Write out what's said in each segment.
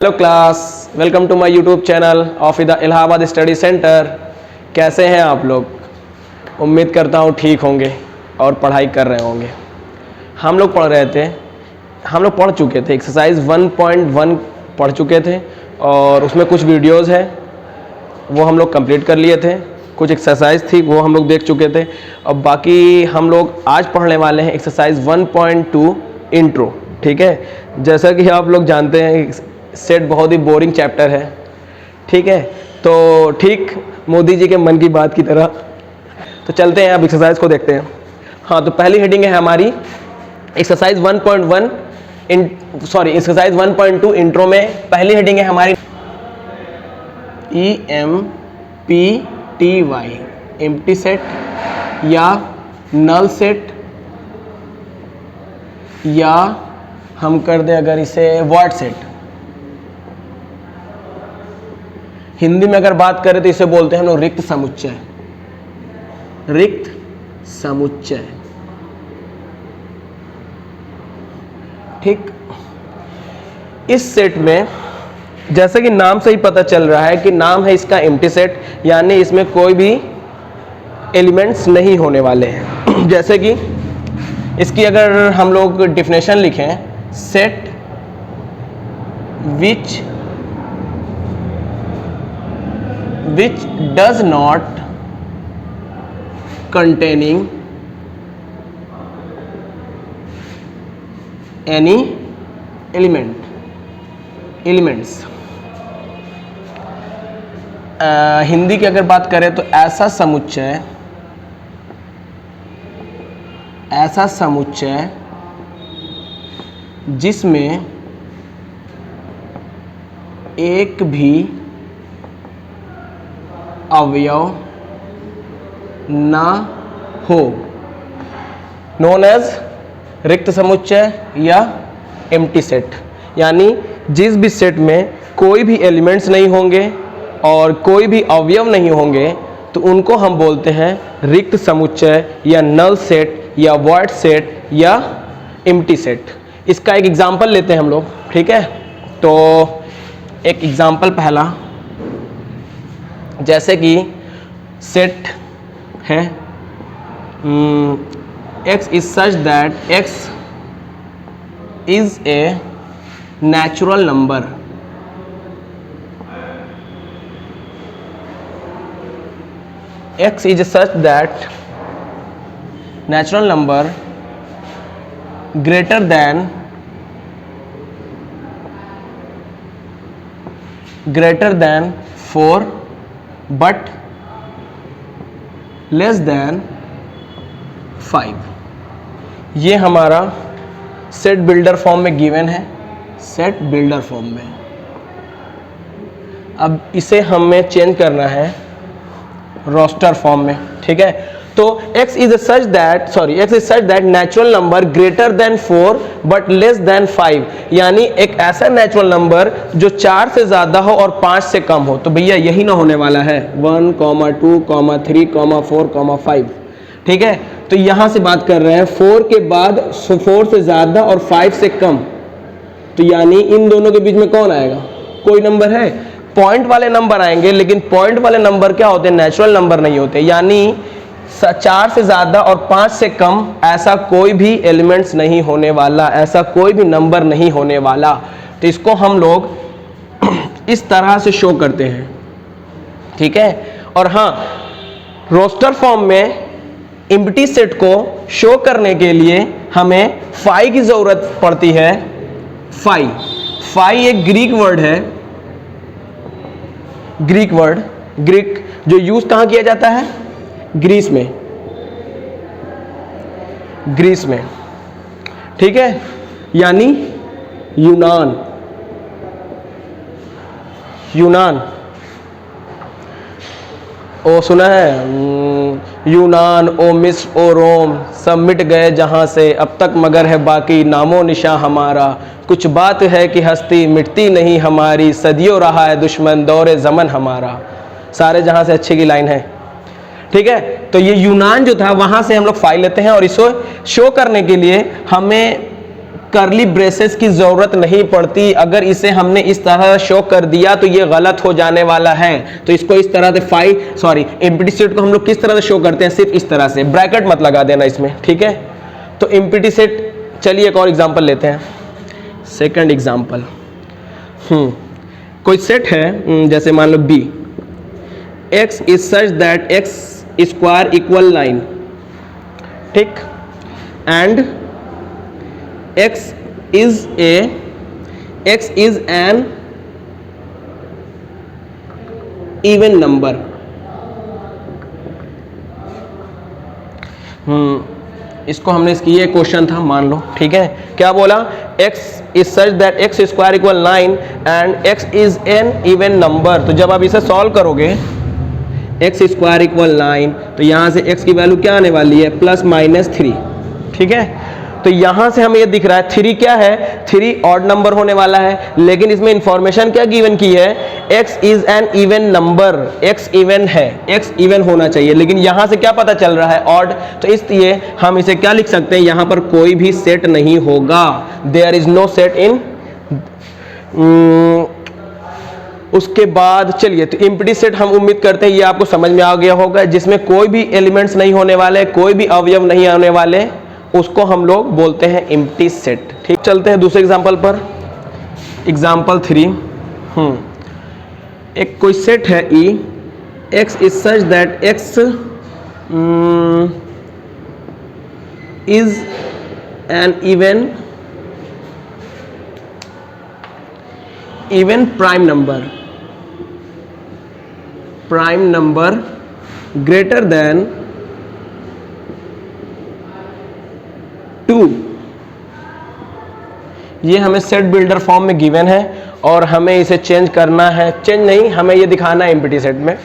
Hello class, welcome to my YouTube channel of the Allahabad study centre. कैसे हैं आप लोग? उम्मीद करता हूँ ठीक होंगे और पढ़ाई कर रहे होंगे। हम लोग पढ़ चुके थे एक्सरसाइज 1.1 पढ़ चुके थे और उसमें कुछ वीडियोस है वो हम लोग कंप्लीट कर लिए थे। कुछ एक्सरसाइज थी वो हम लोग देख चुके थे। अब बाकी हम लोग आज पढ़ने वाले हैं एक्सरसाइज 1.2 इंट्रो। ठीक है, जैसा कि आप लोग जानते हैं सेट बहुत ही बोरिंग चैप्टर है। ठीक है, तो ठीक मोदी जी के मन की बात की तरह। तो चलते हैं अब एक्सरसाइज को देखते हैं। हाँ, तो पहली हेडिंग है हमारी एक्सरसाइज 1.2 इंट्रो में पहली हेडिंग है हमारी EMPTY, एम्प्टी सेट या नल सेट, या हम कर दें अगर इसे वॉइड सेट। हिंदी में अगर बात करें तो इसे बोलते हैं हम लोग रिक्त समुच्चय। रिक्त समुच्चय, ठीक। इस सेट में जैसे कि नाम से ही पता चल रहा है कि नाम है इसका एम्प्टी सेट, यानी इसमें कोई भी एलिमेंट्स नहीं होने वाले हैं। जैसे कि इसकी अगर हम लोग डिफिनेशन लिखें, set which does not containing any elements। Hindi की अगर बात करें तो ऐसा समुच्चय जिसमें एक भी अवयव ना हो, नोन एज रिक्त समुच्चय या एम्प्टी सेट। यानी जिस भी सेट में कोई भी एलिमेंट्स नहीं होंगे और कोई भी अवयव नहीं होंगे तो उनको हम बोलते हैं रिक्त समुच्चय या नल सेट या वॉइड सेट या एम्प्टी सेट। इसका एक एग्जांपल लेते हैं हम लोग। ठीक है, तो एक एग्जांपल पहला, जैसे कि सेट है x is such that x is a natural number। x is such that natural number greater than 4 but less than 5। ये हमारा सेट बिल्डर फॉर्म में गिवन है, सेट बिल्डर फॉर्म में। अब इसे हमें चेंज करना है रोस्टर फॉर्म में। ठीक है, तो x is such that natural number greater than 4 but less than 5, यानी एक ऐसा नेचुरल नंबर जो 4 से ज्यादा हो और 5 से कम हो। तो भैया यही ना होने वाला है 1, 2, 3, 4, 5। ठीक है, तो यहां से बात कर रहे हैं 4 के बाद 4 से ज्यादा और 5 से कम, तो यानी इन दोनों के बीच में कौन आएगा? कोई नंबर है, पॉइंट वाले नंबर आएंगे। लेकिन पॉइंट वाले नंबर क्या होते हैं? नेचुरल नंबर नहीं होते। यानी 4 से ज्यादा और 5 से कम ऐसा कोई भी एलिमेंट्स नहीं होने वाला, ऐसा कोई भी नंबर नहीं होने वाला। तो इसको हम लोग इस तरह से शो करते हैं। ठीक है, और हाँ, रोस्टर फॉर्म में एम्प्टी सेट को शो करने के लिए हमें फाई की जरूरत पड़ती है। फाई एक ग्रीक वर्ड है, ग्रीक जो यूज कहां किया जाता है? ग्रीस में। ठीक है, यानी यूनान। ओ सुना है, यूनान, ओ मिस्र, ओ रोम, सब मिट गए जहां से, अब तक मगर है बाकी नामो निशान हमारा। कुछ बात है कि हस्ती मिटती नहीं हमारी, सदियों रहा है दुश्मन दौरे ज़मन हमारा। सारे जहां से अच्छे की लाइन है। ठीक है, तो ये यूनान जो था वहां से हम लोग फाइल लेते हैं और इसको शो करने के लिए हमें कर्ली ब्रेसेस की जरूरत नहीं पड़ती। अगर इसे हमने इस तरह शो कर दिया तो ये गलत हो जाने वाला है। तो इसको इस तरह से एम्प्टी सेट को हम लोग किस तरह से शो करते हैं, सिर्फ इस तरह से, ब्रैकेट मत लगा देना इसमें, ठीक है। तो एम्प्टी सेट, चलिए एक और एग्जांपल लेते हैं, सेकंड एग्जांपल। कोई सेट है, जैसे मान लो B, x is such that x square equal 9, ठीक, and x is an even number। इसको हमने इसकी, ये क्वेश्चन था मान लो, ठीक है। क्या बोला, x is such that x square equal 9 and x is an even number। तो जब आप इसे सॉल्व करोगे, x स्क्वायर इक्वल 9, तो यहां से x की वैल्यू क्या आने वाली है, +-3, ठीक है। तो यहां से हमें ये दिख रहा है 3 क्या है, 3 ऑड नंबर होने वाला है, लेकिन इसमें इंफॉर्मेशन क्या गिवन की है, x is an even number, x even है, x इवन होना चाहिए, लेकिन यहां से क्या पता चल रहा है, ऑड। तो इसलिए हम इसे क्या लिख सकते हैं, यहां पर कोई भी सेट नहीं होगा, देयर इज नो सेट इन। उसके बाद चलिए, तो एम्प्टी सेट हम उम्मीद करते हैं ये आपको समझ में आ गया होगा, जिसमें कोई भी एलिमेंट्स नहीं होने वाले, कोई भी अवयव नहीं आने वाले, उसको हम लोग बोलते हैं एम्प्टी सेट, ठीक। चलते हैं दूसरे एग्जांपल पर, एग्जांपल 3। एक कोई सेट है E, x is such that x is an even prime number greater than 2। ये हमें सेट बिल्डर फॉर्म में गिवन है और हमें इसे चेंज करना है, चेंज नहीं, हमें ये दिखाना है एम्प्टी सेट में।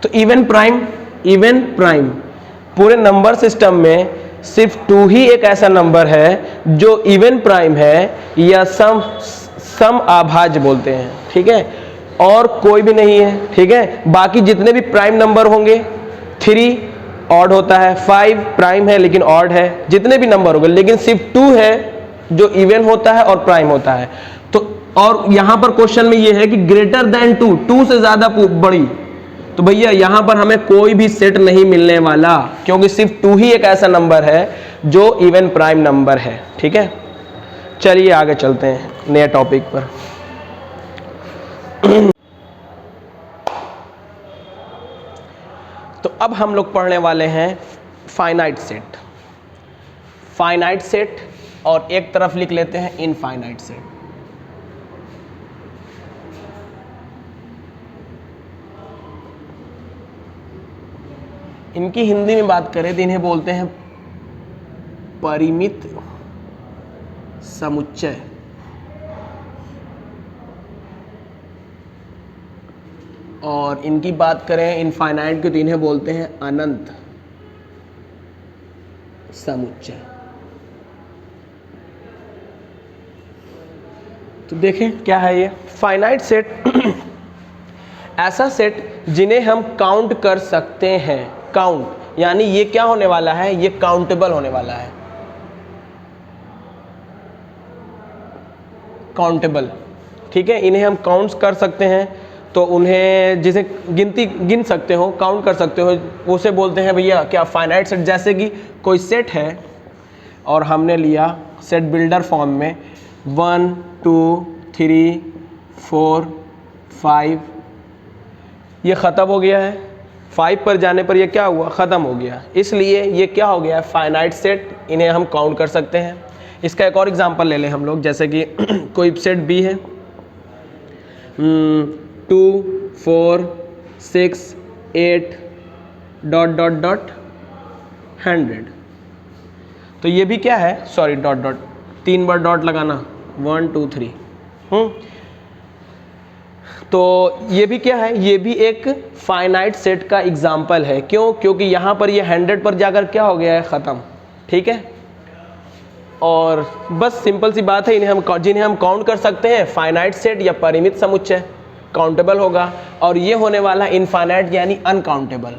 तो इवन प्राइम पूरे नंबर सिस्टम में सिर्फ 2 ही एक ऐसा नंबर है जो इवन प्राइम है, या सम अभाज्य बोलते हैं, ठीक है, और कोई भी नहीं है, ठीक है। बाकी जितने भी प्राइम नंबर होंगे, 3 ऑड होता है, 5 प्राइम है लेकिन ऑड है, जितने भी नंबर होंगे, लेकिन सिर्फ 2 है जो इवन होता है और प्राइम होता है। तो और यहां पर क्वेश्चन में ये है कि ग्रेटर देन 2 से ज्यादा बड़ी, तो भैया यहां पर हमें कोई भी सेट नहीं मिलने वाला, क्योंकि सिर्फ 2 ही एक ऐसा नंबर है जो इवन प्राइम नंबर है, ठीक है। चलिए आगे चलते हैं नए टॉपिक पर। तो अब हम लोग पढ़ने वाले हैं फाइनाइट सेट, और एक तरफ लिख लेते हैं इनफाइनाइट सेट। इनकी हिंदी में बात करें तो इन्हें बोलते हैं परिमित समुच्चय, और इनकी बात करें इनफाइनाइट की तो इन्हें बोलते हैं अनंत समुच्चय। तो देखें क्या है ये फाइनाइट सेट, ऐसा सेट जिन्हें हम काउंट कर सकते हैं, काउंट यानी ये क्या होने वाला है, ये काउंटेबल होने वाला है, काउंटेबल, ठीक है। इन्हें हम काउंट्स कर सकते हैं, तो उन्हें जिसे गिन सकते हो, काउंट कर सकते हो, उसे बोलते हैं भैया क्या, फाइनाइट सेट। जैसे कि कोई सेट है और हमने लिया सेट बिल्डर फॉर्म में 1 2 3 4 5, ये ख़त्म हो गया है, 5 पर जाने पर ये क्या हुआ, ख़त्म हो गया, इसलिए ये क्या हो गया है, फाइनाइट सेट। इन्हें हम काउंट कर सकते हैं। इसका एक और एग्जांपल ले लें हम लोग, जैसे कि कोई सेट बी है, 2 4 6 8 ... 100। तो ये भी क्या है, सॉरी डॉट 3 बार डॉट लगाना, 1 2 3। तो ये भी क्या है, ये भी एक फाइनाइट सेट का एग्जाम्पल है। क्यों, क्योंकि यहाँ पर ये 100 पर जाकर क्या हो गया है, ख़त्म, ठीक है। और बस सिंपल सी बात है, जिन्हें हम काउंट कर सकते हैं, फाइनाइट सेट या परिमित समुच्चय काउंटेबल होगा, और ये होने वाला इनफाइनाइट यानी अनकाउंटेबल।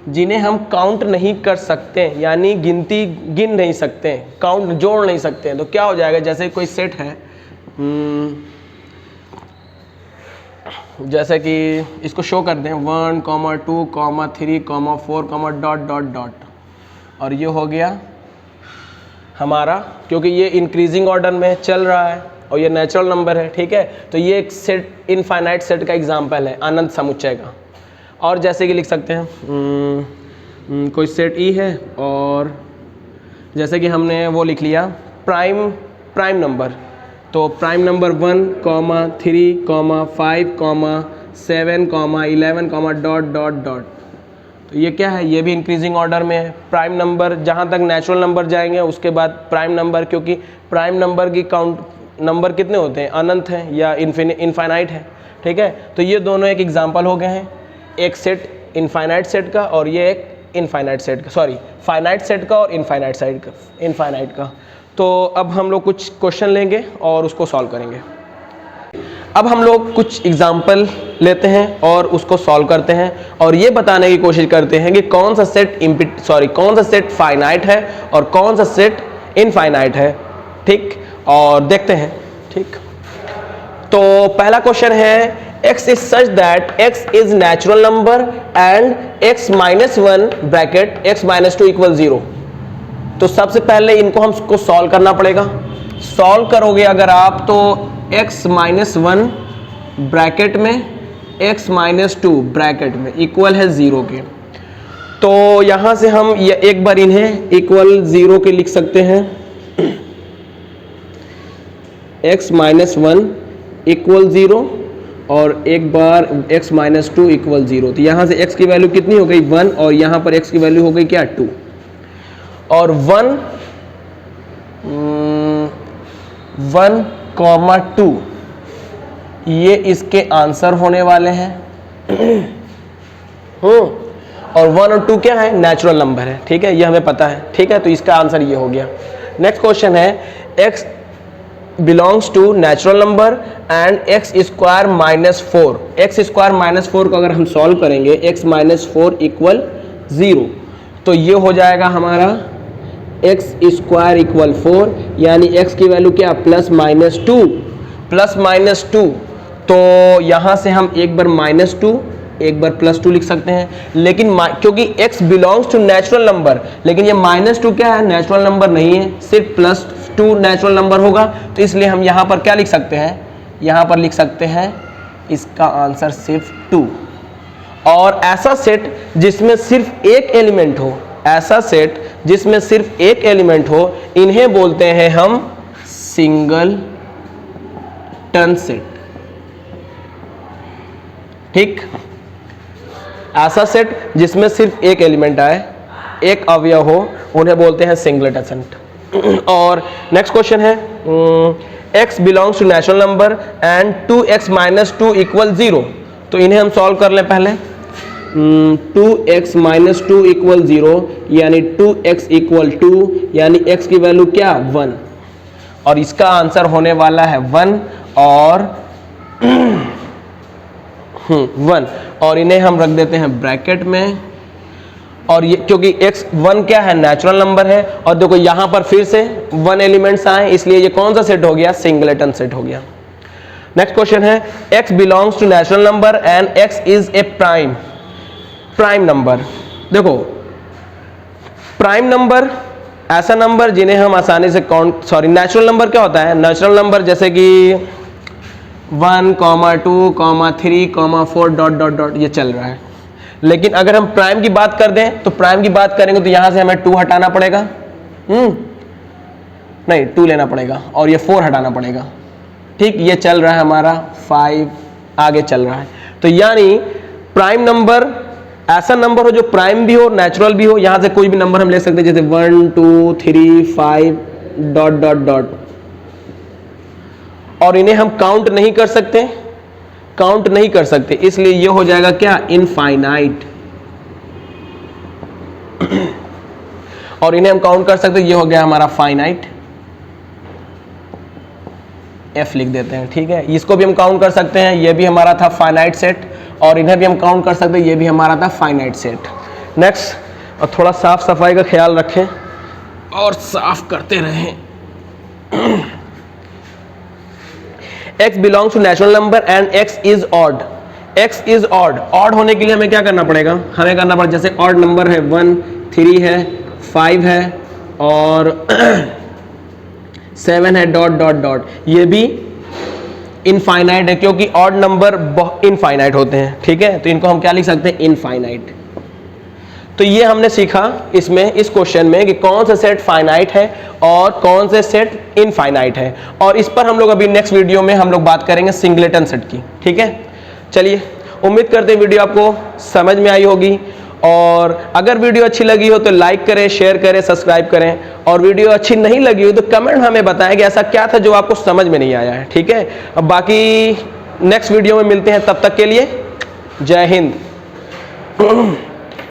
जिन्हें हम काउंट नहीं कर सकते, यानी गिन नहीं सकते, काउंट जोड़ नहीं सकते, तो क्या हो जाएगा? जैसे कोई सेट है, जैसे कि इसको शो कर दें 1, 2, 3, 4, डॉट डॉट डॉट, और ये हो गया हमारा, क्योंकि ये इंक्रीजिंग ऑर्डर में चल रहा है और ये नेचुरल नंबर है, ठीक है। तो ये एक सेट, इनफाइनाइट सेट का एग्जांपल है, अनंत समुच्चय का। और जैसे कि लिख सकते हैं कोई सेट ई है, और जैसे कि हमने वो लिख लिया प्राइम नंबर, तो prime number 1, 3, 5, 7, 11, dot dot dot. तो ये क्या है? ये भी इंक्रीजिंग ऑर्डर में है। प्राइम नंबर जहाँ तक नेचुरल नंबर जाएंगे उसके बाद प्राइम नंबर, क्योंकि प्राइम नंबर की काउंट नंबर कितने होते हैं? अनंत हैं या इनफाइनाइट है, ठीक है। तो ये दोनों एक एग्जांपल हो गए हैं, एक सेट इनफाइनाइट सेट का और ये एक इनफाइनाइट सेट का, सॉरी फाइनाइट सेट का और इनफाइनाइट का। तो अब हम लोग कुछ क्वेश्चन लेंगे और उसको सॉल्व करेंगे। अब हम लोग कुछ एग्जाम्पल लेते हैं और उसको सॉल्व करते हैं और ये बताने की कोशिश करते हैं कि कौन सा सेट फाइनाइट है और कौन सा सेट इनफाइनाइट है, ठीक। और देखते हैं, ठीक। तो पहला क्वेश्चन है x is such that x is natural number and x minus 1 bracket x minus 2 equal 0। तो सबसे पहले इनको हमको सॉल्व करना पड़ेगा। सॉल्व करोगे अगर आप तो x minus 1 ब्रैकेट में x minus 2 ब्रैकेट में इक्वल है 0 के। तो यहां से हम एक बार इन्हें इक्वल 0 के लिख सकते हैं, x minus 1 इक्वल 0 और एक बार x minus 2 इक्वल 0। तो यहाँ से x की वैल्यू कितनी हो गई? 1, और यहाँ पर x की वैल्यू हो गई क्या? 2। और 1,2 ये इसके आंसर होने वाले हैं। और 1 और 2 क्या है? नेचुरल नंबर है, ठीक है, ये हमें पता है, ठीक है। तो इसका आंसर ये हो गया। नेक्स्ट क्वेश्चन है x belongs to natural number and x square minus 4। x square minus 4 को अगर हम सॉल्व करेंगे x minus 4 इक्वल 0, तो ये हो जाएगा हमारा x स्क्वायर इक्वल 4, यानी x की वैल्यू क्या? Plus minus 2। तो यहाँ से हम एक बार -2 एक बार +2 लिख सकते हैं, लेकिन क्योंकि x belongs to natural number, लेकिन ये -2 क्या है? नेचुरल नंबर नहीं है, सिर्फ +2 नेचुरल नंबर होगा। तो इसलिए हम यहाँ पर क्या लिख सकते हैं? यहाँ पर लिख सकते हैं इसका आंसर सिर्फ 2। और ऐसा सेट जिसमें सिर्फ एक एलिमेंट हो, ऐसा सेट जिसमें सिर्फ एक एलिमेंट हो, इन्हें बोलते हैं हम सिंगल टर्न सेट, ठीक। ऐसा सेट जिसमें सिर्फ एक एलिमेंट आए, एक अवयव हो, उन्हें बोलते हैं सिंगलेटन सेट। और नेक्स्ट क्वेश्चन है x belongs to natural number and 2x minus 2 equal 0। तो इन्हें हम सॉल्व कर लें पहले। 2x minus 2 इक्वल 0, यानी 2x इक्वल 2, यानी x की वैल्यू क्या? 1, और इसका आंसर होने वाला है 1 और 1, और इन्हें हम रख देते हैं ब्रैकेट में। और ये क्योंकि x 1 क्या है? नेचुरल नंबर है, और देखो यहाँ पर फिर से 1 एलिमेंट्स आए, इसलिए ये कौन सा सेट हो गया? सिंगलेटन सेट हो गया। नेक्स्ट क्वेश्चन है x belongs to natural number and x is a prime number. देखो प्राइम नंबर ऐसा नंबर जिन्हें हम आसानी से नेचुरल नंबर क्या होता है? नेचुरल नंबर जैसे कि 1, 2, 3, 4 डॉट डॉट डॉट ये चल रहा है। लेकिन अगर हम प्राइम की बात कर दें तो प्राइम की बात करेंगे तो यहां से हमें 2 हटाना पड़ेगा, नहीं 2 लेना पड़ेगा, और ये 4 हटाना पड़ेगा, ठीक। ये चल रहा है हमारा 5 आगे चल रहा है। तो यानी प्राइम नंबर ऐसा नंबर हो जो प्राइम भी हो, नेचुरल भी हो। यहां से कोई भी नंबर हम ले सकते हैं, जैसे 1, 2, 3, 5 डॉट डॉट डॉट, और इन्हें हम काउंट नहीं कर सकते, इसलिए ये हो जाएगा क्या? इनफाइनाइट। और इन्हें हम काउंट कर सकते हैं, ये हो गया हमारा फाइनाइट, F लिख देते हैं, ठीक है। इसको भी हम काउंट कर सकते हैं, ये भी हमारा था फाइनाइट सेट, और इन्हें भी हम काउंट कर सकते हैं, ये भी हमारा था फाइनाइट सेट। नेक्स्ट, और थोड़ा साफ सफाई का ख्याल रखें और साफ करते रहें। x belongs to natural number and x is odd. x is odd, odd होने के लिए हमें क्या करना पड़ेगा, हमें करना पड़ेगा जैसे ऑड नंबर है 1, 3 है, 5 है और 7 है, डॉट डॉट डॉट, ये भी इनफाइनाइट है क्योंकि ऑड नंबर इनफाइनाइट होते हैं, ठीक है, तो इनको हम क्या लिख सकते हैं, इनफाइनाइट। तो ये हमने सीखा इसमें, इस क्वेश्चन में, कि कौन सा सेट फाइनाइट है और कौन से सेट इनफाइनाइट है, और इस पर हम लोग अभी नेक्स्ट वीडियो में हम लोग बात करेंगे सिंगलेटन सेट की, ठीक है। चलिए, उम्मीद करते हैं वीडियो आपको समझ में आई होगी, और अगर वीडियो अच्छी लगी हो तो लाइक करें, शेयर करें, सब्सक्राइब करें, और वीडियो अच्छी नहीं लगी हो तो कमेंट हमें बताएं कि ऐसा क्या था जो आपको समझ में नहीं आया है, ठीक है। अब बाकी नेक्स्ट वीडियो में मिलते हैं, तब तक के लिए जय हिंद।